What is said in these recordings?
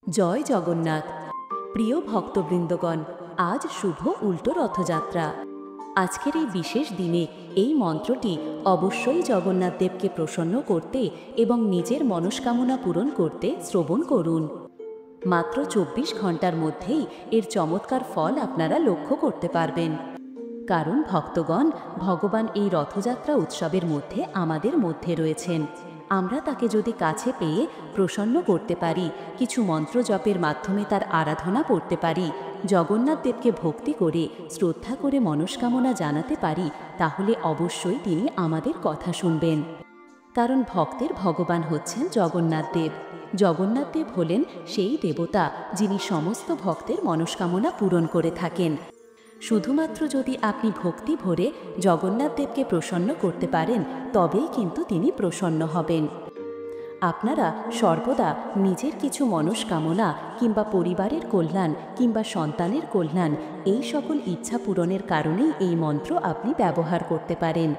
জয় জগন্নাথ। প্রিয় ভক্তবৃন্দগণ, আজ শুভ উল্টো রথযাত্রা। আজকের এই বিশেষ দিনে এই মন্ত্রটি অবশ্যই জগন্নাথ দেবকে প্রসন্ন করতে এবং নিজের মনস্কামনা পূরণ করতে শ্রবণ করুন। মাত্র 24 ঘন্টার মধ্যেই এর চমৎকার ফল আপনারা লক্ষ্য করতে পারবেন। কারণ ভক্তগণ, ভগবান এই রথযাত্রা উৎসবের মধ্যে আমাদের মধ্যে রয়েছেন। আমরা তাকে যদি কাছে পেয়ে প্রসন্ন করতে পারি, কিছু মন্ত্র জপের মাধ্যমে তার আরাধনা করতে পারি, জগন্নাথ দেবকে ভক্তি করে শ্রদ্ধা করে মনস্কামনা জানাতে পারি, তাহলে অবশ্যই তিনি আমাদের কথা শুনবেন। কারণ ভক্তের ভগবান হচ্ছেন জগন্নাথ দেব। জগন্নাথ দেব হলেন সেই দেবতা যিনি সমস্ত ভক্তের মনস্কামনা পূরণ করে থাকেন। শুধুমাত্র যদি আপনি ভক্তি ভরে জগন্নাথ দেবকে প্রসন্ন করতে পারেন, তবেই কিন্তু তিনি প্রসন্ন হবেন। আপনারা সর্বদা নিজের কিছু মনস্কামনা কিংবা পরিবারের কল্যাণ কিংবা সন্তানের কল্যাণ, এই সকল ইচ্ছা পূরণের কারণেই এই মন্ত্র আপনি ব্যবহার করতে পারেন।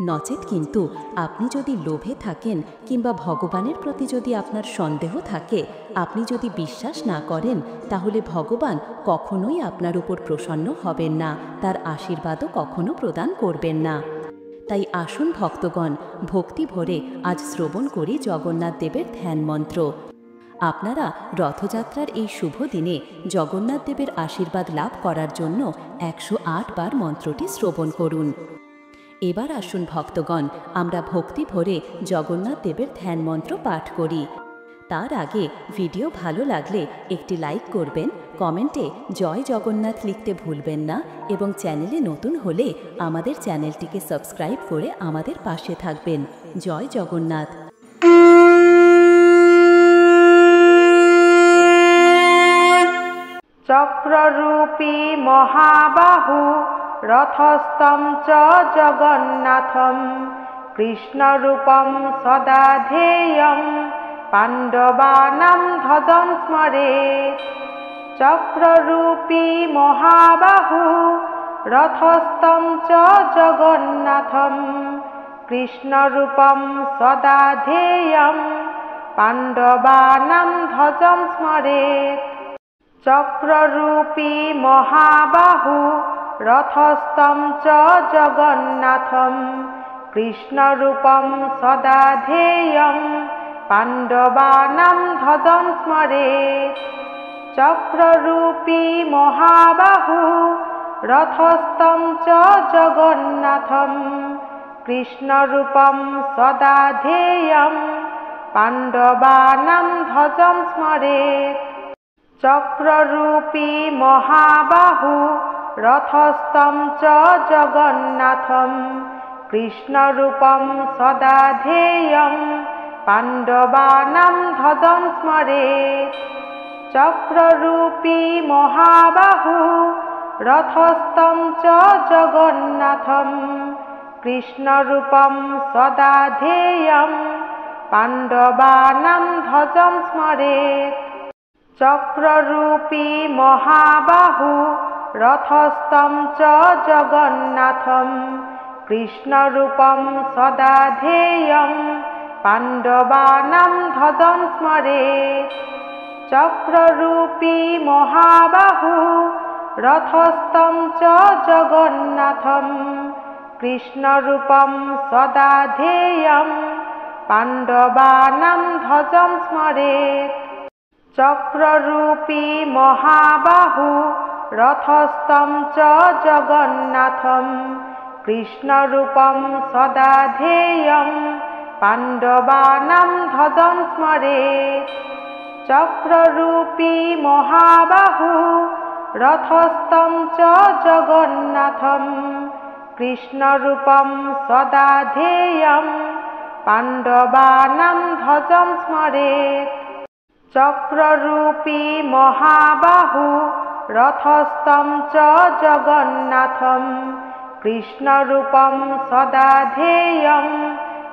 নচেত কিন্তু আপনি যদি লোভে থাকেন কিংবা ভগবানের প্রতি যদি আপনার সন্দেহ থাকে, আপনি যদি বিশ্বাস না করেন, তাহলে ভগবান কখনোই আপনার উপর প্রসন্ন হবেন না, তার আশীর্বাদও কখনো প্রদান করবেন না। তাই আসুন ভক্তগণ, ভক্তি ভরে আজ শ্রবণ করি জগন্নাথ দেবের ধ্যান মন্ত্র। আপনারা রথযাত্রার এই শুভ দিনে জগন্নাথ দেবের আশীর্বাদ লাভ করার জন্য 108 বার মন্ত্রটি শ্রবণ করুন। এবার আসুন ভক্তগণ, আমরা ভক্তি ভরে জগন্নাথ দেবের ধ্যান মন্ত্র পাঠ করি। তার আগে ভিডিও ভালো লাগলে একটি লাইক করবেন, কমেন্টে জয় জগন্নাথ লিখতে ভুলবেন না এবং চ্যানেলে নতুন হলে আমাদের চ্যানেলটিকে সাবস্ক্রাইব করে আমাদের পাশে থাকবেন। জয় জগন্নাথ। চক্ররূপী মহাবাহু রথস্থম চ জগন্নাথম কৃষ্ণরূপম সদা ধ্যেয়ম পাণ্ডবানাং ধ্বজং স্মরেৎ। চক্ররূপী মহাবাহু রথস্থম চ জগন্নাথম কৃষ্ণরূপম সদা ধ্যেয়ম পাণ্ডবানাং ধ্বজং স্মরেৎ। চক্ররূপী মহাবাহু রথস্থম চ জগন্নাথম কৃষ্ণরূপম সদা ধ্যেয়ম পাণ্ডবানাং ধ্বজং স্মরেৎ। চক্ররূপী মহাবাহু রথস্থম চ জগন্নাথম কৃষ্ণরূপম সদা ধ্যেয়ম পাণ্ডবানাং ধ্বজং স্মরেৎ। চক্ররূপী মহাবাহু রথস্থম চ জগন্নাথম কৃষ্ণরূপম সদা ধ্যেয়ম পাণ্ডবানাং ধ্বজং স্মরেৎ। চক্ররূপী মহাবাহু রথস্থম চ জগন্নাথম কৃষ্ণরূপম সদা ধ্যেয়ম পাণ্ডবানাং ধ্বজং স্মরেৎ। চক্ররূপী মহাবাহু রথস্থম চ জগন্নাথম কৃষ্ণরূপম সদা ধ্যেয়ম পাণ্ডবানাং ধ্বজং স্মরেৎ। চক্ররূপী মহাবাহু রথস্থম চ জগন্নাথম কৃষ্ণরূপম সদা ধ্যেয়ম পাণ্ডবানাং ধ্বজং স্মরেৎ। চক্ররূপী মহাবাহু রথস্থম চ জগন্নাথম কৃষ্ণরূপম সদা ধ্যেয়ম পাণ্ডবানাং ধ্বজং স্মরেৎ। চক্ররূপী মহাবাহু রথস্থম চ জগন্নাথম কৃষ্ণরূপম সদা ধ্যেয়ম পাণ্ডবানাং ধ্বজং স্মরেৎ। চক্ররূপী মহাবাহু রথস্থম চ জগন্নাথম কৃষ্ণরূপম সদা ধ্যেয়ম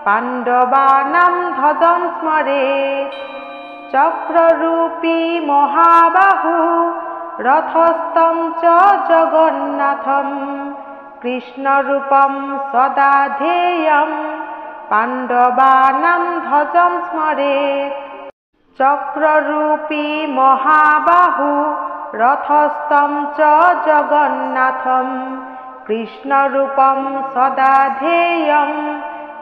পাণ্ডবানাং ধ্বজং স্মরেৎ। চক্ররূপী মহাবাহু রথস্থম চ জগন্নাথম কৃষ্ণরূপম সদা ধ্যেয়ম পাণ্ডবানাং ধ্বজং স্মরেৎ। চক্ররূপী মহাবাহু রথস্থম চ জগন্নাথম কৃষ্ণরূপম সদা ধ্যেয়ং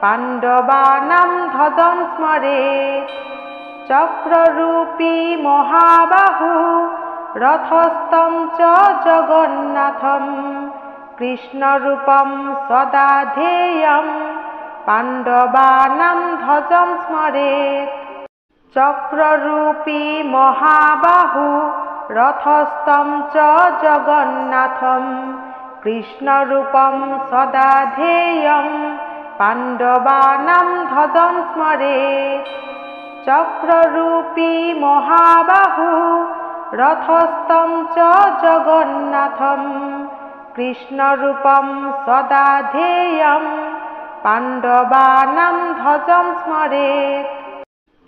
পাণ্ডবানাং ধ্বজং স্মরেৎ। চক্ররূপী মহাবাহু রথস্থম চ জগন্নাথম কৃষ্ণরূপম সদা ধ্যেয়ং পাণ্ডবানাং ধ্বজং স্মরেৎ। চক্ররূপী মহাবাহু রথস্থম চ জগন্নাথম কৃষ্ণরূপম সদা ধ্যেয়ং পাণ্ডবানাং ধ্বজং স্মরেৎ। চক্ররূপী মহাবাহু রথস্থম চ জগন্নাথম কৃষ্ণরূপম সদা ধ্যেয়ং পাণ্ডবানাং ধ্বজং স্মরেৎ।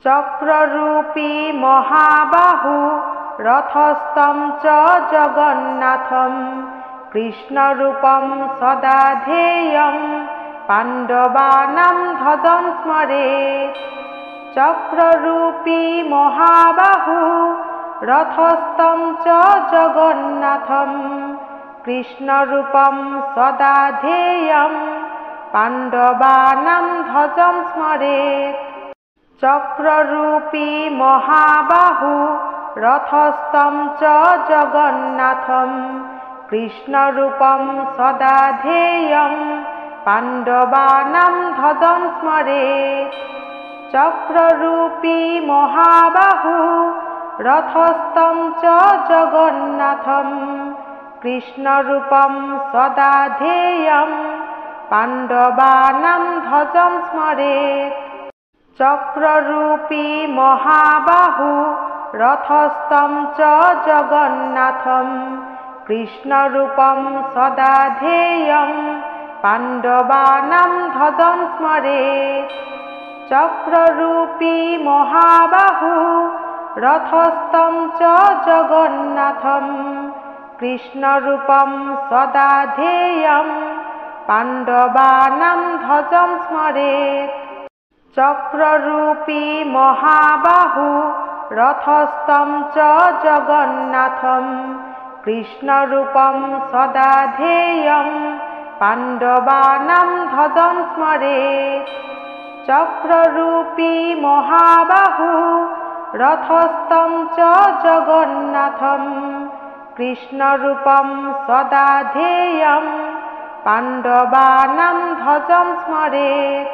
চক্ররূপী মহাবাহু রথস্থম চ জগন্নাথম কৃষ্ণরূপম সদা ধ্যেয়ং পাণ্ডবানাং ধ্বজং স্মরেৎ। চক্ররূপী মহাবাহু রথস্থম চ জগন্নাথম কৃষ্ণরূপম সদা ধ্যেয়ং পাণ্ডবানাং ধ্বজং স্মরেৎ। চক্ররূপী মহাবাহু রথস্থম চ জগন্নাথম কৃষ্ণরূপম সদা ধ্যেয়ং পাণ্ডবানাং ধ্বজং স্মরেৎ। চক্ররূপী মহাবাহু রথস্থম চ জগন্নাথম কৃষ্ণরূপম সদা ধ্যেয়ং পাণ্ডবানাং ধ্বজং স্মরেৎ। চক্ররূপী মহাবাহু রথস্থম চ জগন্নাথম কৃষ্ণরূপম সদা ধ্যেয়ং পাণ্ডবানাং ধ্বজং স্মরেৎ। চক্ররূপী মহাবাহু রথস্থম চ জগন্নাথম কৃষ্ণরূপম সদা ধ্যেয়ং পাণ্ডবানাং ধ্বজং স্মরেৎ। চক্ররূপী মহাবাহু রথস্থম চ জগন্নাথম কৃষ্ণরূপম সদা ধ্যেয়ং পাণ্ডবানাং ধ্বজং স্মরেৎ। চক্ররূপী মহাবাহু রথস্থম চ জগন্নাথম কৃষ্ণরূপম সদা ধ্যেয়ং পাণ্ডবানাং ধ্বজং স্মরেৎ।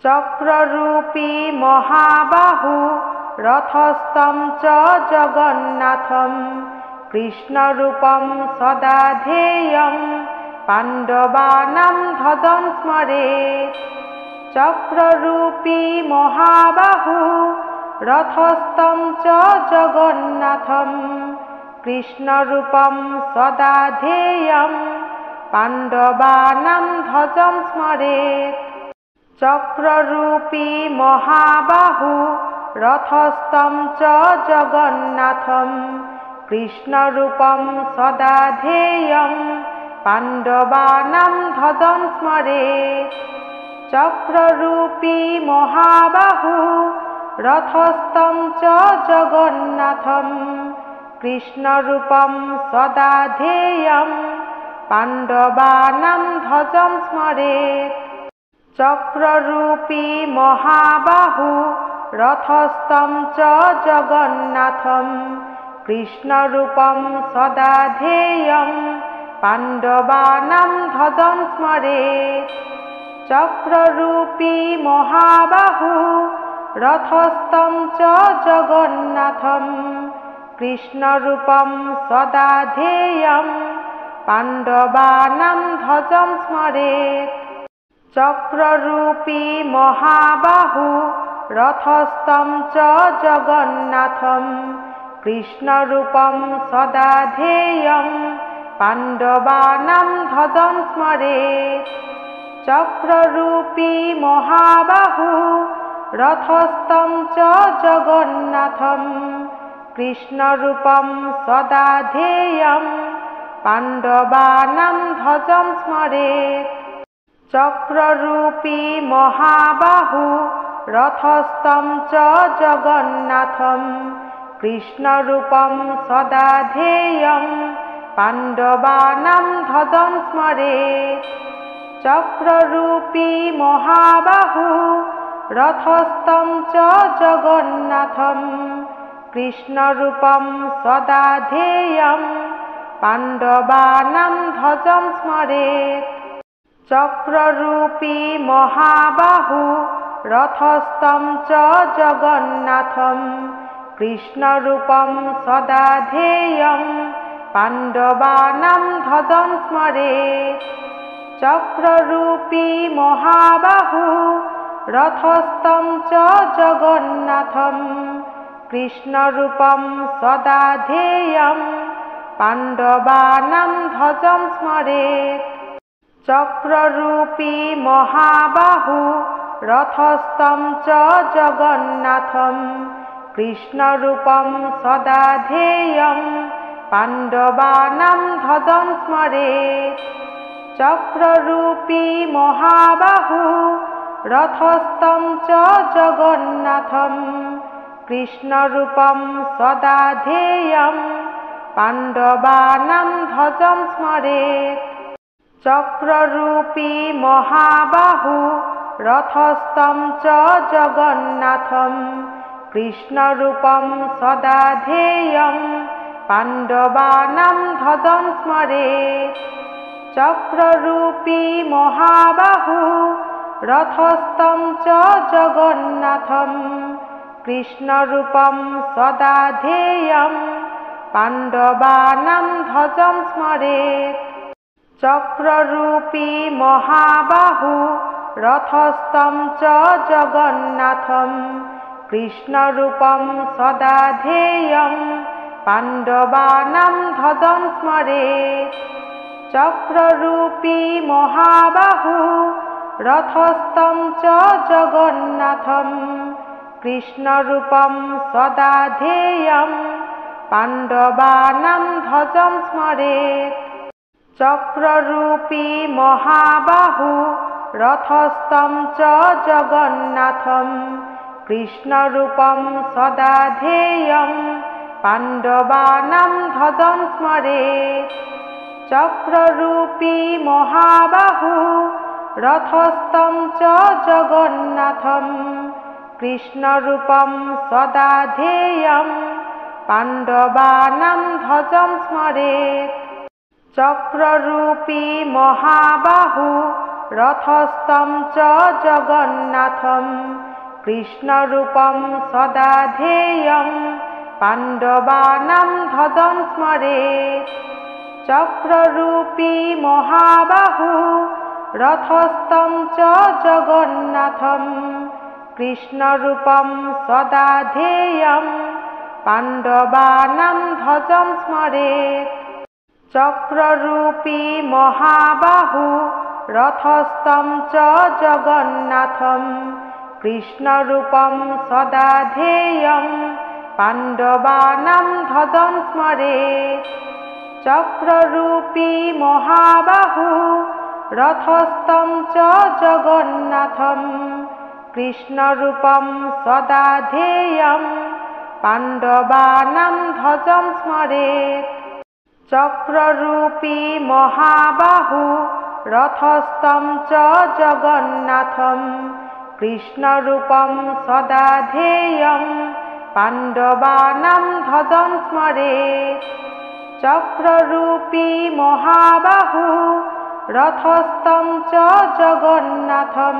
চক্ররূপী মহাবাহু রথস্থম চ জগন্নাথম কৃষ্ণরূপম সদা ধ্যেয়ং পাণ্ডবানাং ধ্বজং স্মরেৎ। চক্ররূপী মহাবাহু রথস্থম চ জগন্নাথম কৃষ্ণরূপম সদা ধ্যেয়ং পাণ্ডবানাং ধ্বজং স্মরেৎ। চক্ররূপী মহাবাহু রথস্থম চ জগন্নাথম কৃষ্ণরূপম সদা ধ্যেয়ং পাণ্ডবানাং ধ্বজং স্মরেৎ। চক্ররূপী মহাবাহু রথস্থম চ জগন্নাথম কৃষ্ণরূপম সদা ধ্যেয়ং পাণ্ডবানাং ধ্বজং স্মরেৎ। চক্ররূপী মহাবাহু রথস্থম চ জগন্নাথম কৃষ্ণরূপম সদা ধ্যেয়ং পাণ্ডবানাং ধ্বজং স্মরেৎ। চক্ররূপী মহাবাহু রথস্থম চ জগন্নাথম কৃষ্ণরূপম সদা ধ্যেয়ং পাণ্ডবানাং ধ্বজং স্মরেৎ। চক্ররূপী মহাবাহু রথস্থম চ জগন্নাথম কৃষ্ণরূপম সদা ধ্যেয়ং পাণ্ডবানাং ধ্বজং স্মরেৎ। চক্ররূপী মহাবাহু রথস্থম চ জগন্নাথম কৃষ্ণরূপম সদা ধ্যেয়ং পাণ্ডবানাং ধ্বজং স্মরেৎ। চক্ররূপী মহাবাহু रथस्थं च जगन्नाथं कृष्णरूपं सदा ध्येयं पाण्डवानां ध्वजं स्मरेत् चक्ररूपी महाबाहु रथस्थं च जगन्नाथं कृष्णरूपं सदा ध्येयं पाण्डवानां ध्वजं स्मरेत् चक्ररूपी महाबाहु रथस्थं च जगन्नाथं कृष्णरूपं सदा ध्येयं पाण्डवानां ध्वजं स्मरेत् चक्ररूपी महाबाहु रथस्थं च जगन्नाथं कृष्णरूपं सदा ध्येयं पाण्डवानां ध्वजं स्मरेत् चक्ररूपी महाबाहु रथस्थं च जगन्नाथं कृष्णरूपं सदा ध्येयं पाण्डवानां ध्वजं स्मरेत् चक्ररूपी महाबाहु रथस्थं च जगन्नाथं कृष्णरूपं सदा ध्येयं पाण्डवानां ध्वजं स्मरेत् चक्ररूपी महाबाहु रथस्थं च जगन्नाथं कृष्णरूपं सदा ध्येयं पाण्डवानां ध्वजं स्मरेत् चक्ररूपी महाबाहु रथस्थं च जगन्नाथं कृष्णरूपं सदा ध्येयं पाण्डवानां ध्वजं स्मरेत् चक्ररूपी महाबाहु रथस्थं च जगन्नाथं कृष्णरूपं सदा ध्येयं पाण्डवानां ध्वजं स्मरेत् चक्ररूपी महाबाहु रथस्थं च जगन्नाथं कृष्णरूपं सदा ध्येयं पाण्डवानां ध्वजं स्मरेत् चक्ररूपी महाबाहु रथस्थं च जगन्नाथं कृष्णरूपं सदा ध्येयं पाण्डवानां ध्वजं स्मरेत् चक्ररूपी महाबाहु रथस्थं च जगन्नाथं कृष्णरूपं सदा ध्येयं पाण्डवानां ध्वजं स्मरेत् चक्ररूपी महाबाहु रथस्थं च जगन्नाथं कृष्णरूपं सदा ध्येयं पाण्डवानां ध्वजं स्मरेत् चक्ररूपी महाबाहु रथस्थं च जगन्नाथं कृष्णरूपं सदा ध्येयं पाण्डवानां ध्वजं स्मरेत् चक्ररूपी महाबाहु रथस्थं च जगन्नाथं कृष्णरूपं सदा ध्येयं पाण्डवानां ध्वजं स्मरेत् चक्ररूपी महाबाहु रथस्थं च जगन्नाथं कृष्णरूपं सदा ध्येयं पाण्डवानां ध्वजं स्मरेत् चक्ररूपी महाबाहु रथस्थं च जगन्नाथं कृष्णरूपं सदा ध्येयं पाण्डवानां ध्वजं स्मरेत् चक्ररूपी महाबाहु रथस्थं च जगन्नाथं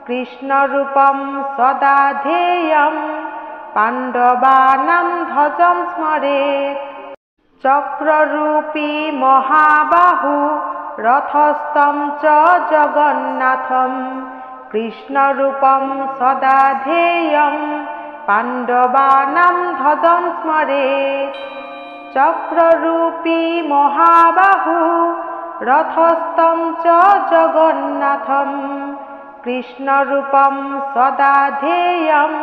कृष्णरूपं सदा ध्येयं पाण्डवानां ध्वजं स्मरेत् चक्ररूपी महाबाहु रथस्थं च जगन्नाथं कृष्णरूपं सदा ध्येयं पाण्डवानां ध्वजं स्मरेत् चक्ररूपी महाबाहु रथस्थं च जगन्नाथं कृष्णरूपं सदा ध्येयं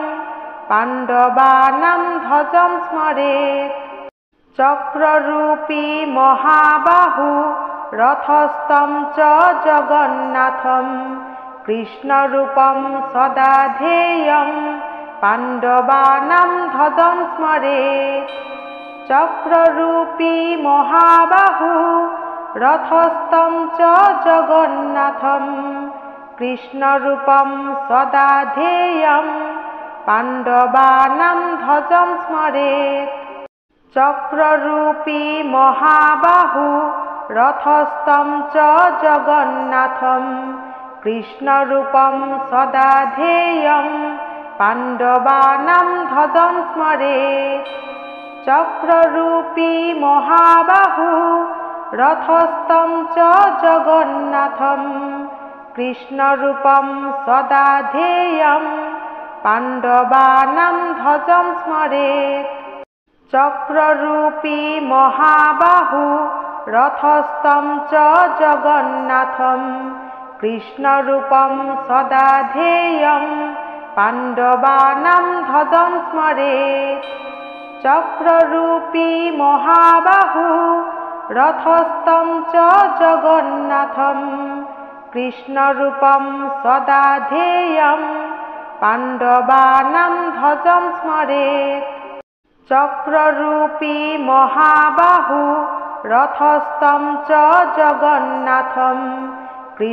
पाण्डवानां ध्वजं स्मरेत् चक्ररूपी महाबाहु रथस्थं च जगन्नाथं कृष्णरूपं सदा ध्येयं पाण्डवानां ध्वजं स्मरेत् चक्ररूपी महाबाहु रथस्थं च जगन्नाथं कृष्णरूपं सदा ध्येयं पाण्डवानां ध्वजं स्मरेत् चक्ररूपी महाबाहु रथस्थं च जगन्नाथं कृष्णरूपं सदा ध्येयं पाण्डवानां ध्वजं स्मरेत् चक्ररूपी महाबाहु रथस्थं च जगन्नाथं कृष्णरूपं सदा ध्येयं पाण्डवानां ध्वजं स्मरेत् चक्ररूपी महाबाहु रथस्थं च जगन्नाथं कृष्णरूपं सदा ध्येयं पाण्डवानां ध्वजं स्मरेत् चक्ररूपी महाबाहु रथस्थं च जगन्नाथं कृष्णरूपं सदा ध्येयं पाण्डवानां ध्वजं स्मरेत् चक्ररूपी महाबाहु रथस्थं च जगन्नाथं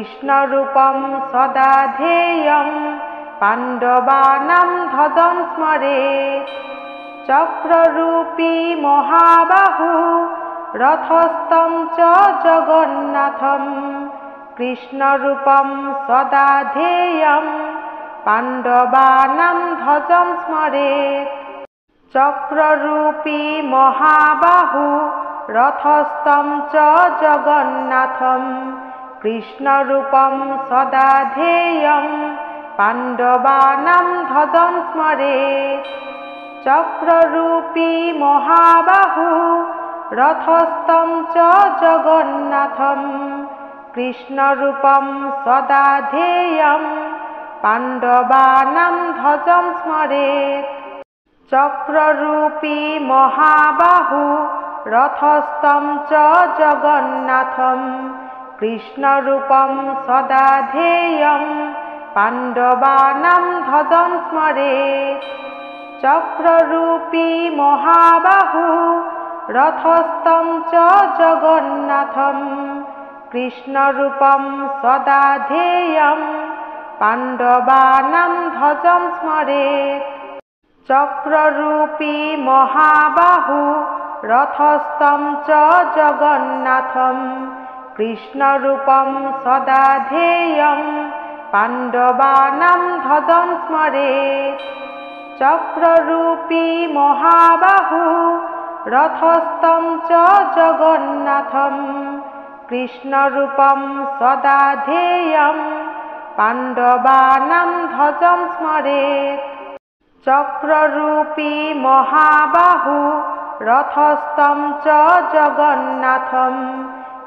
कृष्णरूपं सदा ध्येयं पाण्डवानां ध्वजं स्मरेत् चक्ररूपी महाबाहु रथस्थं च जगन्नाथं कृष्णरूपं सदा ध्येयं पाण्डवानां ध्वजं स्मरेत् चक्ररूपी महाबाहु रथस्थं च जगन्नाथं कृष्णरूपं सदा ध्येयं पाण्डवानां ध्वजं स्मरेत् चक्ररूपी महाबाहु रथस्थं च जगन्नाथं कृष्णरूपं सदा ध्येयं पाण्डवानां ध्वजं स्मरेत् चक्ररूपी महाबाहु रथस्थं च जगन्नाथं कृष्णरूपं सदा ध्येयं पाण्डवानां ध्वजं स्मरेत् चक्ररूपी महाबाहु रथस्थं च जगन्नाथं कृष्णरूपं सदा ध्येयं पाण्डवानां ध्वजं स्मरेत् चक्ररूपी महाबाहु रथस्थं च जगन्नाथं कृष्णरूपं सदा ध्येयं पाण्डवानां ध्वजं स्मरेत् चक्ररूपी महाबाहु रथस्थं च जगन्नाथं कृष्णरूपं सदा ध्येयं पाण्डवानां ध्वजं स्मरेत् चक्ररूपी महाबाहु रथस्थं च जगन्नाथं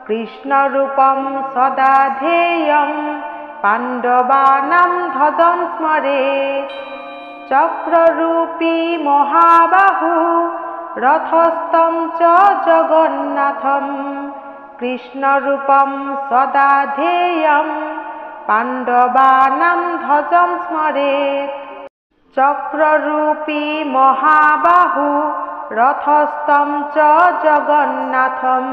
कृष्णरूपं सदा ध्येयं पाण्डवानां ध्वजं स्मरेत् चक्ररूपी महाबाहु रथस्थं च जगन्नाथं कृष्णरूपं सदा ध्येयं पाण्डवानां ध्वजं स्मरेत् चक्ररूपी महाबाहु रथस्थं च जगन्नाथं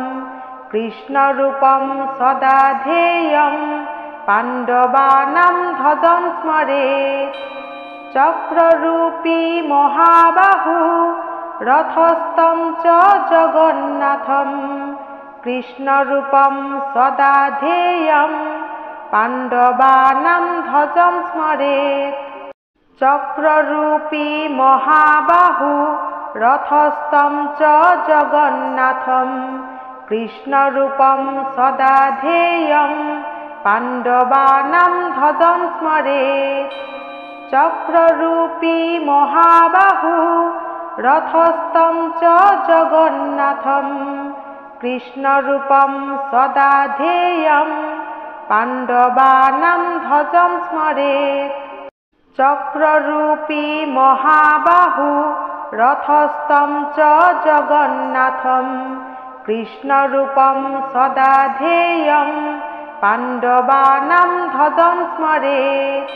कृष्णरूपं सदा ध्येयं पाण्डवानां ध्वजं स्मरेत् चक्ररूपी महाबाहु रथस्थं च जगन्नाथं कृष्णरूपं सदा ध्येयं पाण्डवानां ध्वजं स्मरेत् चक्ररूपी महाबाहु रथस्थं च जगन्नाथं कृष्णरूपं सदा ध्येयं पाण्डवानां ध्वजं स्मरेत् चक्ररूपी महाबाहु रथस्थं च जगन्नाथं कृष्णरूपं सदा ध्येयं पाण्डवानां ध्वजं स्मरेत् चक्ररूपी महाबाहु रथस्थं च जगन्नाथं कृष्णरूपं सदा ध्येयं पाण्डवानां ध्वजं स्मरेत्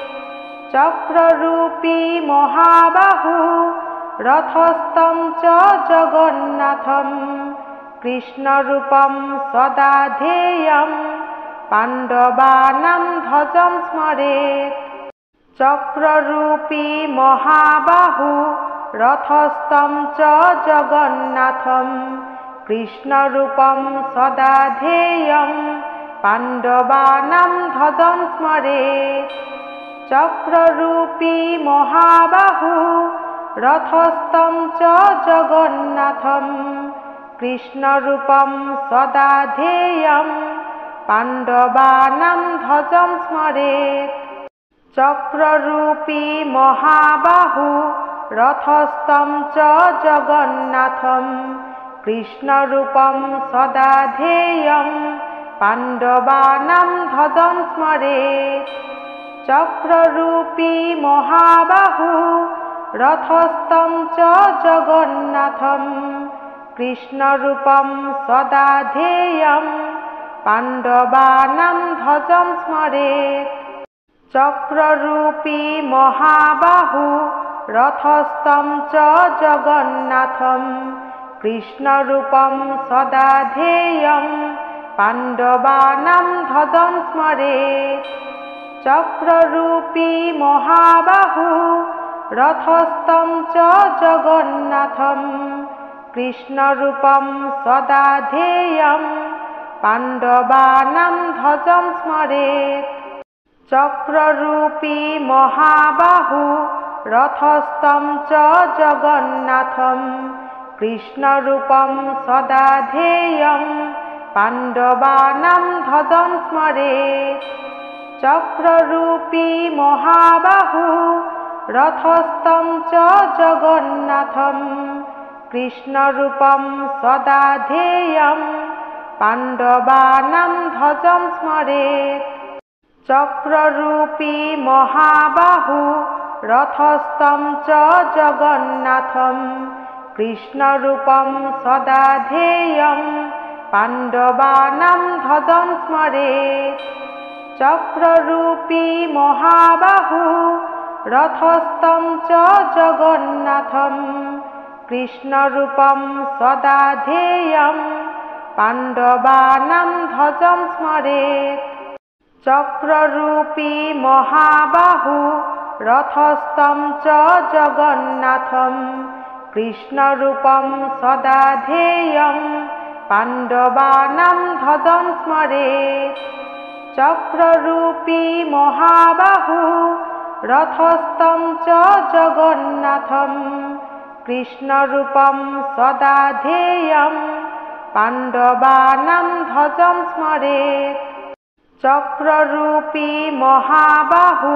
चक्ररूपी महाबाहु रथस्थं च जगन्नाथं कृष्णरूपं सदा ध्येयं पाण्डवानां ध्वजं स्मरेत् चक्ररूपी महाबाहु रथस्थं च जगन्नाथं कृष्णरूपं सदा ध्येयं पाण्डवानां ध्वजं स्मरेत् चक्ररूपी महाबाहु रथस्थं च जगन्नाथं कृष्णरूपं सदा ध्येयं पाण्डवानां ध्वजं स्मरेत् चक्ररूपी महाबाहु रथस्थं च जगन्नाथं कृष्णरूपं सदा ध्येयं पाण्डवानां ध्वजं स्मरेत् चक्ररूपी महाबाहु रथस्थं च जगन्नाथं कृष्णरूपं सदा ध्येयं पाण्डवानां ध्वजं स्मरेत् चक्ररूपी महाबाहु रथस्थं च जगन्नाथं कृष्णरूपं सदा ध्येयं पाण्डवानां ध्वजं स्मरेत् चक्ररूपी महाबाहु रथस्थं च जगन्नाथं कृष्णरूपं सदा ध्येयं पाण्डवानां ध्वजं स्मरेत् चक्ररूपी महाबाहु रथस्थं च जगन्नाथं कृष्णरूपं सदा ध्येयं पाण्डवानां ध्वजं स्मरेत् चक्ररूपी महाबाहु रथस्थं च जगन्नाथं कृष्णरूपं सदा ध्येयं पाण्डवानां ध्वजं स्मरेत् चक्ररूपी महाबाहु रथस्थं च जगन्नाथं कृष्णरूपं सदा ध्येयं पाण्डवानां ध्वजं स्मरेत् चक्ररूपी महाबाहु रथस्थं च जगन्नाथं कृष्णरूपं सदा ध्येयं पाण्डवानां ध्वजं स्मरेत् चक्ररूपी महाबाहु रथस्थं च जगन्नाथं कृष्णरूपं सदा ध्येयं पाण्डवानां ध्वजं स्मरेत् चक्ररूपी महाबाहु रथस्थं च जगन्नाथं कृष्णरूपं सदा ध्येयं पाण्डवानां ध्वजं स्मरेत् चक्ररूपी महाबाहु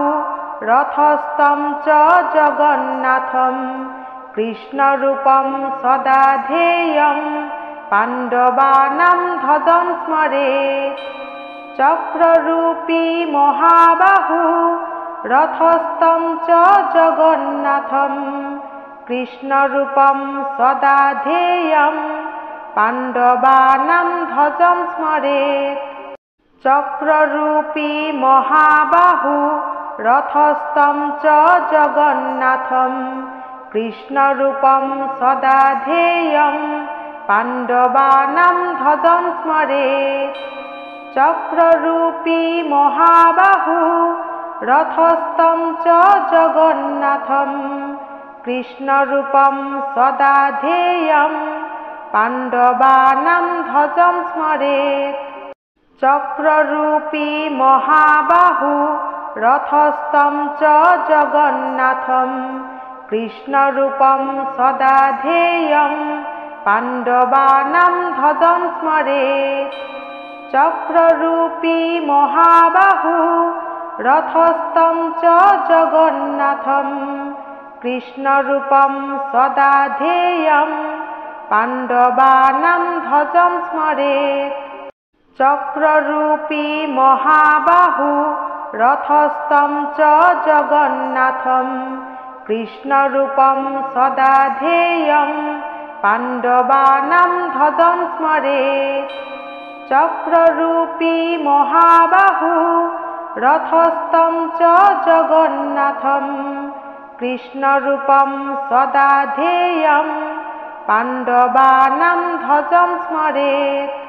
रथस्थं च जगन्नाथं कृष्णरूपं सदा ध्येयं पाण्डवानां ध्वजं स्मरेत् चक्ररूपी महाबाहु रथस्थं च जगन्नाथं कृष्णरूपं सदा ध्येयं पाण्डवानां ध्वजं स्मरेत् चक्ररूपी महाबाहु रथस्थं च जगन्नाथं कृष्णरूपं सदा ध्येयं पाण्डवानां ध्वजं स्मरेत् चक्ररूपी महाबाहु रथस्थं च जगन्नाथं कृष्णरूपं सदा ध्येयं पाण्डवानां ध्वजं स्मरेत् चक्ररूपी महाबाहु रथस्थं च जगन्नाथं कृष्णरूपं सदा ध्येयं पाण्डवानां ध्वजं स्मरेत् चक्ररूपी महाबाहु रथस्थं च जगन्नाथं कृष्णरूपं सदा ध्येयं पाण्डवानां ध्वजं स्मरेत् चक्ररूपी महाबाहु रथस्थं च जगन्नाथं कृष्णरूपं सदा ध्येयं पाण्डवानां ध्वजं स्मरेत् चक्ररूपी महाबाहु रथस्थं च जगन्नाथं कृष्णरूपं सदा ध्येयं पाण्डवानां ध्वजं स्मरेत्।